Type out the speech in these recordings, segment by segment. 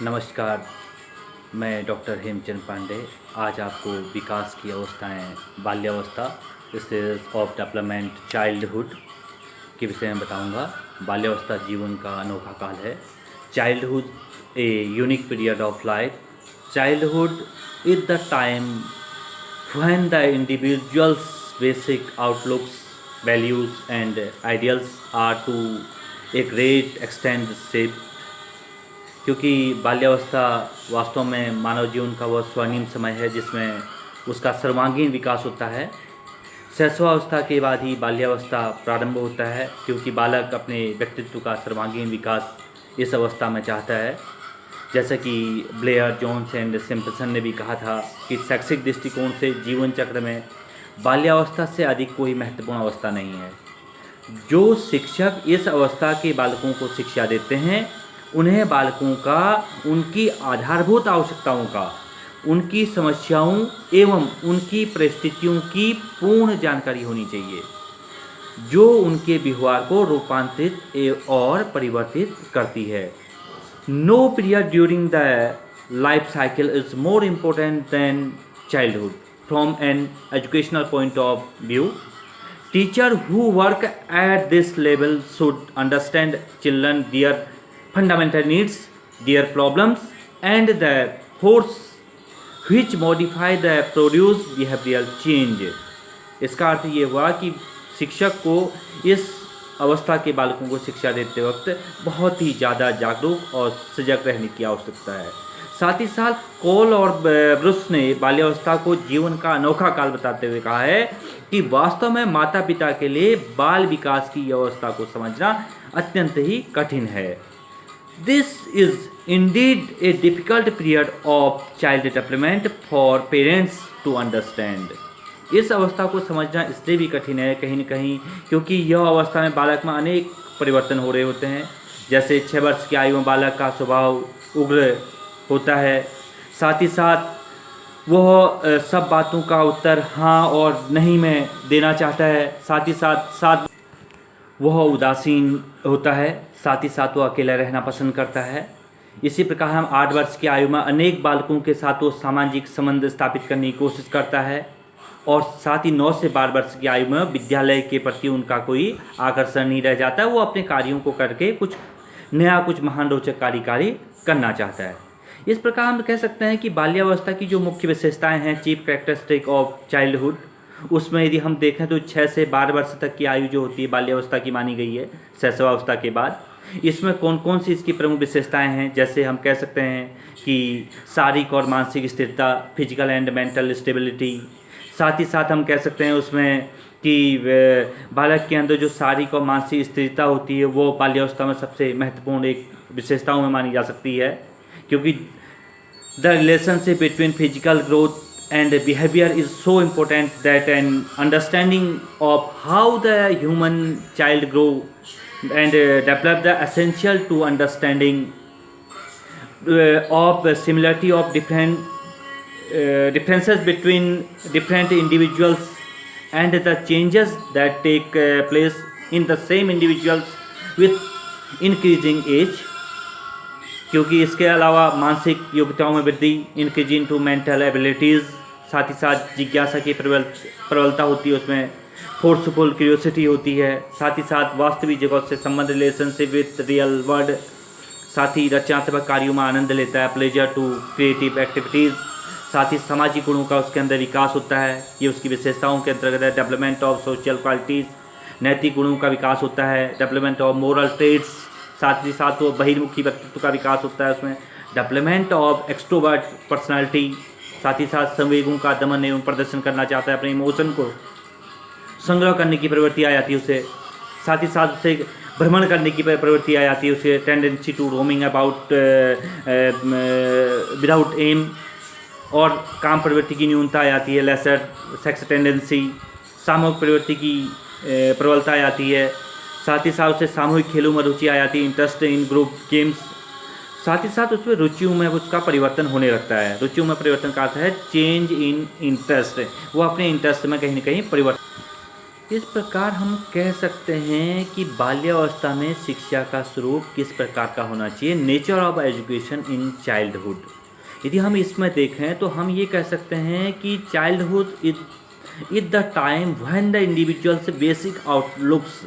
नमस्कार, मैं डॉक्टर हेमचंद पांडे। आज आपको विकास की अवस्थाएं, बाल्यावस्था, स्टेज ऑफ डेवलपमेंट, चाइल्डहुड के विषय में बताऊंगा। बाल्यावस्था जीवन का अनोखा काल है। Childhood a unique period of life. Childhood is the time when the individual's basic outlooks, values, and ideals are to a great extent shaped। क्योंकि बाल्यावस्था वास्तव में मानव जीवन का वह स्वर्णिम समय है जिसमें उसका सर्वांगीण विकास होता है। शैशवावस्था के बाद ही बाल्यावस्था प्रारंभ होता है, क्योंकि बालक अपने व्यक्तित्व का सर्वांगीण विकास इस अवस्था में चाहता है। जैसा कि ब्लेयर, जोन्स एंड सिम्पसन ने भी कहा था कि शैक्षिक दृष्टिकोण से जीवन चक्र में बाल्यावस्था से अधिक कोई महत्वपूर्ण अवस्था नहीं है। जो शिक्षक इस अवस्था के बालकों को शिक्षा देते हैं, उन्हें बालकों का उनकी आधारभूत आवश्यकताओं का, उनकी समस्याओं एवं उनकी परिस्थितियों की पूर्ण जानकारी होनी चाहिए, जो उनके व्यवहार को रूपांतरित और परिवर्तित करती है। No period during the life cycle is more important than childhood from an educational point of view. Teachers who work at this level should understand children, their fundamental needs, their problems, and the force which modify the produce behavioral change। इसका अर्थ ये हुआ कि शिक्षक को इस अवस्था के बालकों को शिक्षा देते वक्त बहुत ही ज़्यादा जागरूक और सजग रहने की आवश्यकता है। साथ ही साथ कोल और ब्रुस ने बाल्यावस्था को जीवन का अनोखा काल बताते हुए कहा है कि वास्तव में माता पिता के लिए बाल विकास की अवस्था को समझना अत्यंत ही कठिन है। This is indeed a difficult period of child development for parents to understand. इस अवस्था को समझना इसलिए भी कठिन है कहीं न कहीं क्योंकि यह अवस्था में बालक में अनेक परिवर्तन हो रहे होते हैं। जैसे 6 वर्ष की आयु में बालक का स्वभाव उग्र होता है। साथ ही साथ वह सब बातों का उत्तर हाँ और नहीं में देना चाहता है। साथ ही साथ वह उदासीन होता है। साथ ही साथ वह अकेला रहना पसंद करता है। इसी प्रकार हम 8 वर्ष की आयु में अनेक बालकों के साथ वो सामाजिक संबंध स्थापित करने की कोशिश करता है। और साथ ही 9 से 12 वर्ष की आयु में विद्यालय के प्रति उनका कोई आकर्षण नहीं रह जाता है। वो अपने कार्यों को करके कुछ नया, कुछ महान रोचक कार्य करना चाहता है। इस प्रकार हम कह सकते हैं कि बाल्यावस्था की जो मुख्य विशेषताएं हैं, चीफ कैरेक्टरिस्टिक ऑफ चाइल्डहुड, उसमें यदि हम देखें तो 6 से 12 वर्ष तक की आयु जो होती है बाल्यावस्था की मानी गई है शैशवावस्था के बाद। इसमें कौन कौन सी इसकी प्रमुख विशेषताएं हैं, जैसे हम कह सकते हैं कि शारीरिक और मानसिक स्थिरता, फिजिकल एंड मेंटल स्टेबिलिटी। साथ ही साथ हम कह सकते हैं उसमें कि बालक के अंदर जो शारीरिक और मानसिक स्थिरता होती है वो बाल्यावस्था में सबसे महत्वपूर्ण एक विशेषताओं में मानी जा सकती है, क्योंकि the relationship between physical growth and behaviour is so important that an understanding of how the human child grow and develop the essential to understanding of similarity of differences between different individuals and the changes that take place in the same individuals with increasing age। क्योंकि इसके अलावा मानसिक योग्यताओं में वृद्धि, increasing to mental abilities, साथ ही साथ जिज्ञासा की प्रबलता होती है, उसमें फोर्सफुल क्यूरियोसिटी होती है। साथ ही साथ वास्तविक जगत से संबंध, रिलेशनशिप विथ रियल वर्ल्ड, साथ ही रचनात्मक कार्यों में आनंद लेता है, प्लेजर टू क्रिएटिव एक्टिविटीज़। साथ ही सामाजिक गुणों का उसके अंदर विकास होता है, ये उसकी विशेषताओं के अंतर्गत है। डेवलपमेंट ऑफ सोशल क्वालिटीज़, नैतिक गुणों का विकास होता है। डेवलपमेंट ऑफ मोरल ट्रेड्स, साथ ही साथ वो बहिर्मुखी व्यक्तित्व का विकास होता है उसमें। डेवलपमेंट ऑफ एक्सट्रोवर्ट पर्सनालिटी, साथ ही साथ संवेगों का दमन एवं प्रदर्शन करना चाहता है, अपने इमोशन को संग्रह करने की प्रवृत्ति आ जाती है उसे। साथ ही साथ उसे भ्रमण करने की प्रवृत्ति आ जाती है उसे, tendency to roaming about without aim, और काम प्रवृत्ति की न्यूनता आ जाती है, लेसर सेक्स टेंडेंसी। सामूहिक प्रवृत्ति की प्रबलता आ जाती है। साथ ही साथ उसे सामूहिक खेलों में रुचि आ जाती है, इंटरेस्ट इन ग्रुप गेम्स। साथ ही साथ उसमें रुचियों में उसका परिवर्तन होने लगता है। रुचियों में परिवर्तन का अर्थ है चेंज इन इंटरेस्ट, वो अपने इंटरेस्ट में कहीं ना कहीं परिवर्तन। इस प्रकार हम कह सकते हैं कि बाल्यावस्था में शिक्षा का स्वरूप किस प्रकार का होना चाहिए, nature of education in childhood. यदि हम इसमें देखें तो हम ये कह सकते हैं कि childhood is the time when the individual's basic outlooks,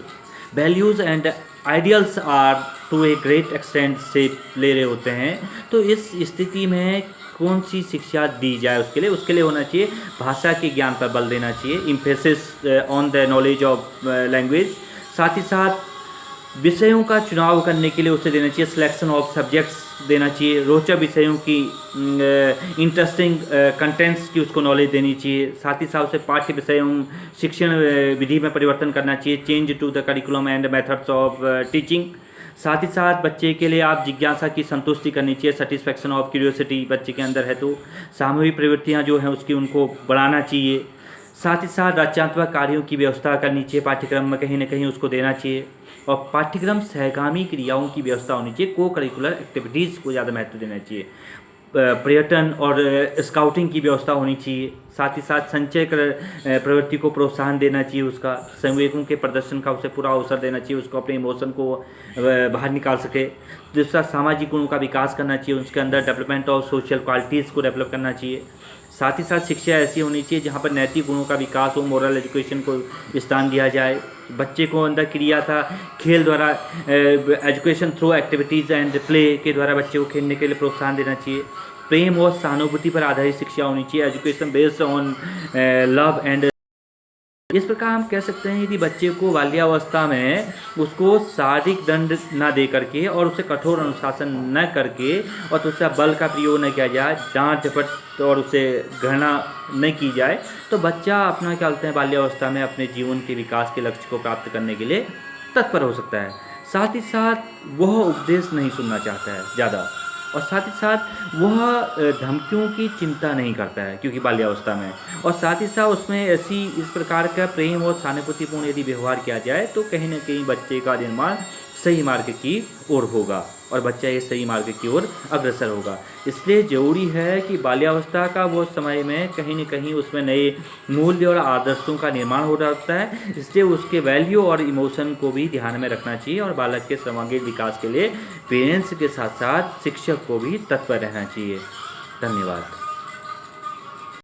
values and ideals are to a great extent shape ले रहे होते हैं। तो इस स्थिति में कौन सी शिक्षा दी जाए, उसके लिए होना चाहिए भाषा के ज्ञान पर बल देना चाहिए, emphasis on the knowledge of language. साथ ही साथ विषयों का चुनाव करने के लिए उसे देना चाहिए सिलेक्शन ऑफ सब्जेक्ट्स देना चाहिए, रोचक विषयों की इंटरेस्टिंग कंटेंट्स की उसको नॉलेज देनी चाहिए। साथ ही साथ उसे पाठ्य विषयों शिक्षण विधि में परिवर्तन करना चाहिए, change to the curriculum and methods of teaching. साथ ही साथ बच्चे के लिए आप जिज्ञासा की संतुष्टि करनी चाहिए, सेटिस्फैक्शन ऑफ क्यूरियोसिटी बच्चे के अंदर है तो सामूहिक प्रवृत्तियाँ जो हैं उसकी उनको बढ़ाना चाहिए। साथ ही साथ रचनात्मक कार्यों की व्यवस्था करनी चाहिए, पाठ्यक्रम में कहीं ना कहीं उसको देना चाहिए। और पाठ्यक्रम सहगामी क्रियाओं की व्यवस्था होनी चाहिए, को करिकुलर एक्टिविटीज़ को ज़्यादा महत्व देना चाहिए। पर्यटन और स्काउटिंग की व्यवस्था होनी चाहिए। साथ ही साथ संचय प्रवृत्ति को प्रोत्साहन देना चाहिए, उसका संवेगों के प्रदर्शन का उसे पूरा अवसर देना चाहिए, उसको अपने इमोशन को बाहर निकाल सके। दूसरा, सामाजिक गुणों का विकास करना चाहिए, उसके अंदर डेवलपमेंट ऑफ सोशल क्वालिटीज़ को डेवलप करना चाहिए। साथ ही साथ शिक्षा ऐसी होनी चाहिए जहाँ पर नैतिक गुणों का विकास हो, मोरल एजुकेशन को स्थान दिया जाए। बच्चे को अंदर क्रिया था खेल द्वारा, education through activities and play के द्वारा बच्चे को खेलने के लिए प्रोत्साहन देना चाहिए। प्रेम और सहानुभूति पर आधारित शिक्षा होनी चाहिए, education based on love and. इस प्रकार हम कह सकते हैं यदि बच्चे को बाल्यावस्था में उसको शारीरिक दंड न दे करके और उसे कठोर अनुशासन न करके और तो उसका बल का प्रयोग न किया जाए, डांट झपट और उसे घृणा न की जाए, तो बच्चा अपना क्या बोलते हैं बाल्यावस्था में अपने जीवन के विकास के लक्ष्य को प्राप्त करने के लिए तत्पर हो सकता है। साथ ही साथ वह उपदेश नहीं सुनना चाहता है ज़्यादा, और साथ ही साथ वह धमकियों की चिंता नहीं करता है क्योंकि बाल्यावस्था में। और साथ ही साथ उसमें ऐसी इस प्रकार का प्रेम और सहानुभूतिपूर्ण यदि व्यवहार किया जाए तो कहीं ना कहीं बच्चे का निर्माण सही मार्ग की ओर होगा और बच्चा ये सही मार्ग की ओर अग्रसर होगा। इसलिए ज़रूरी है कि बाल्यावस्था का वो समय में कहीं न कहीं उसमें नए मूल्य और आदर्शों का निर्माण हो जाता है। इसलिए उसके वैल्यू और इमोशन को भी ध्यान में रखना चाहिए और बालक के सर्वांगीण विकास के लिए पेरेंट्स के साथ साथ शिक्षक को भी तत्पर रहना चाहिए। धन्यवाद।